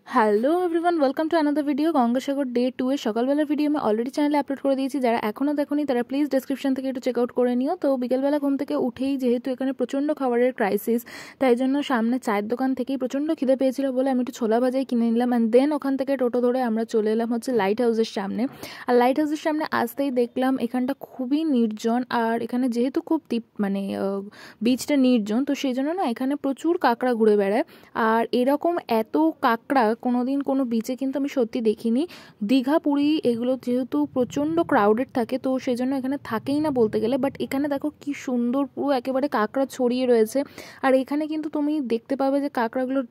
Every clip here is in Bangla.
Hello everyone, welcome to another video. Gangasagar day 2 এর সকালবেলার ভিডিও আমি অলরেডি চ্যানেলে আপলোড করে দিয়েছি। যারা এখনও দেখোনি তারা প্লিজ ডেসক্রিপশন থেকে একটু চেক আউট করে নিও। তো বিকেলবেলা ঘুম থেকে উঠেই যেহেতু এখানে প্রচণ্ড খাবারের ক্রাইসিস, তাই জন্য সামনে চায়ের দোকান থেকেই প্রচণ্ড খিদে পেয়েছিল বলে আমি একটু ছোলা ভাজাই কিনে নিলাম। অ্যান্ড দেন ওখান থেকে টোটো ধরে আমরা চলে এলাম হচ্ছে লাইট হাউসের সামনে। আর লাইট হাউসের সামনে আসতেই দেখলাম এখানটা খুবই নির্জন। আর এখানে যেহেতু খুব বিচটা নির্জন, তো সেই জন্য না এখানে প্রচুর কাঁকড়া ঘুরে বেড়ায়। আর এরকম এত কাঁকড়া কোনোদিন কোনো বিচে কিন্তু আমি সত্যি দেখিনি। দীঘা, পুরী এগুলো যেহেতু প্রচণ্ড ক্রাউডেড থাকে, তো সেই জন্য এখানে থাকেই না বলতে গেলে। বাট এখানে দেখো কি সুন্দর পুরো একেবারে কাঁকড়া ছড়িয়ে রয়েছে। আর এখানে কিন্তু তুমি দেখতে পাবে যে কাঁকড়াগুলো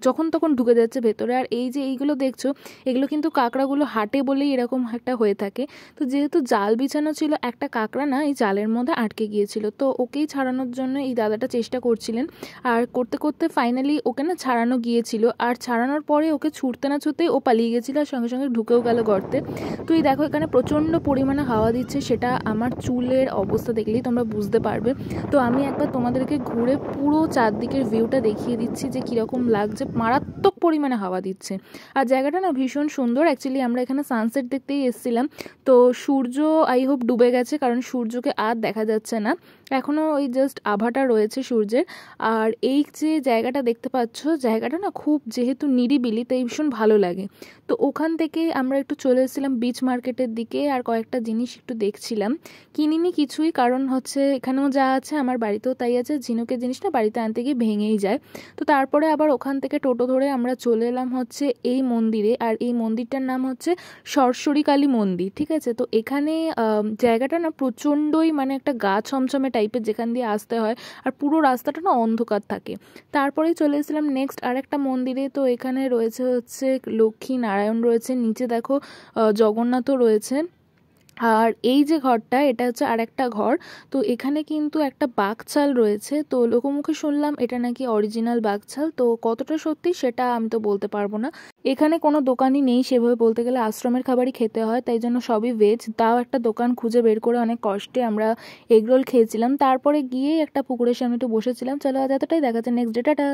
যখন তখন ঢুকে যাচ্ছে ভেতরে। আর এই যে এইগুলো দেখছো, এগুলো কিন্তু কাঁকড়াগুলো হাঁটে বলেই এরকম একটা হয়ে থাকে। তো যেহেতু জাল বিছানো ছিল, একটা কাঁকড়া না এই জালের মধ্যে আটকে গিয়েছিল, তো ওকেই ছাড়ানোর জন্য এই দাদাটা চেষ্টা করছিলেন। আর করতে করতে ফাইনালি ওকে না ছাড়ানো গিয়েছিল। আর ছাড়ানোর পরে ওকে ছুটতে না ছুটতেই ও পালিয়ে গেছিলো, আর সঙ্গে সঙ্গে ঢুকেও গেল গর্তে। তো এই দেখো এখানে প্রচণ্ড পরিমাণে হাওয়া দিচ্ছে, সেটা আমার চুলের অবস্থা দেখলেই তোমরা বুঝতে পারবে। তো আমি একবার তোমাদেরকে ঘুরে পুরো চারদিকের ভিউটা দেখিয়ে দিচ্ছি যে কীরকম লাগছে। মারাত্মক পরিমাণে হাওয়া দিচ্ছে। আর জায়গাটা না ভীষণ সুন্দর। অ্যাকচুয়ালি আমরা এখানে সানসেট দেখতেই এসেছিলাম। তো সূর্য আই হোপ ডুবে গেছে, কারণ সূর্যকে আর দেখা যাচ্ছে না, এখনও ওই জাস্ট আভাটা রয়েছে সূর্যের। আর এই যে জায়গাটা দেখতে পাচ্ছ, জায়গাটা না খুব যেহেতু নিরিবিলি, তাই ভীষণ ভালো লাগে। তো ওখান থেকে আমরা একটু চলে এসেছিলাম বিচ মার্কেটের দিকে, আর কয়েকটা জিনিস একটু দেখছিলাম। কিনিনি কিছুই, কারণ হচ্ছে এখানেও যা আছে আমার বাড়িতেও তাই আছে। ঝিনুকের জিনিসটা বাড়িতে আনতে গিয়ে ভেঙেই যায়। তো তারপরে আবার ওখান থেকে টোটো ধরে আমরা চলে এলাম হচ্ছে এই মন্দিরে। আর এই মন্দিরটার নাম হচ্ছে সরস্বরী কালী মন্দির, ঠিক আছে। তো এখানে জায়গাটা না প্রচণ্ডই একটা গা ছমছমে টাইপের, যেখান দিয়ে আসতে হয়। আর পুরো রাস্তাটা না অন্ধকার থাকে। তারপরেই চলে এসেছিলাম নেক্সট আর একটা মন্দিরে। তো এখানে রয়েছে হচ্ছে লক্ষ্মী নারায়ণ রয়েছে, নিচে দেখো জগন্নাথও রয়েছে। আর এই যে ঘরটা, এটা হচ্ছে আর একটা ঘর। তো এখানে কিন্তু একটা বাঘছাল রয়েছে। তো লোকমুখে শুনলাম এটা নাকি অরিজিনাল বাঘছাল। তো কতটা সত্যি সেটা আমি তো বলতে পারবো না। এখানে কোনো দোকানই নেই সেভাবে, বলতে গেলে আশ্রমের খাবারই খেতে হয়, তাই জন্য সবই ভেজ। তাও একটা দোকান খুঁজে বের করে অনেক কষ্টে আমরা এগরোল খেয়েছিলাম। তারপরে গিয়েই একটা পুকুরের সামনে একটু বসেছিলাম। চলো আজ এতটাই, দেখা যাচ্ছে নেক্সট ডে, টাটা।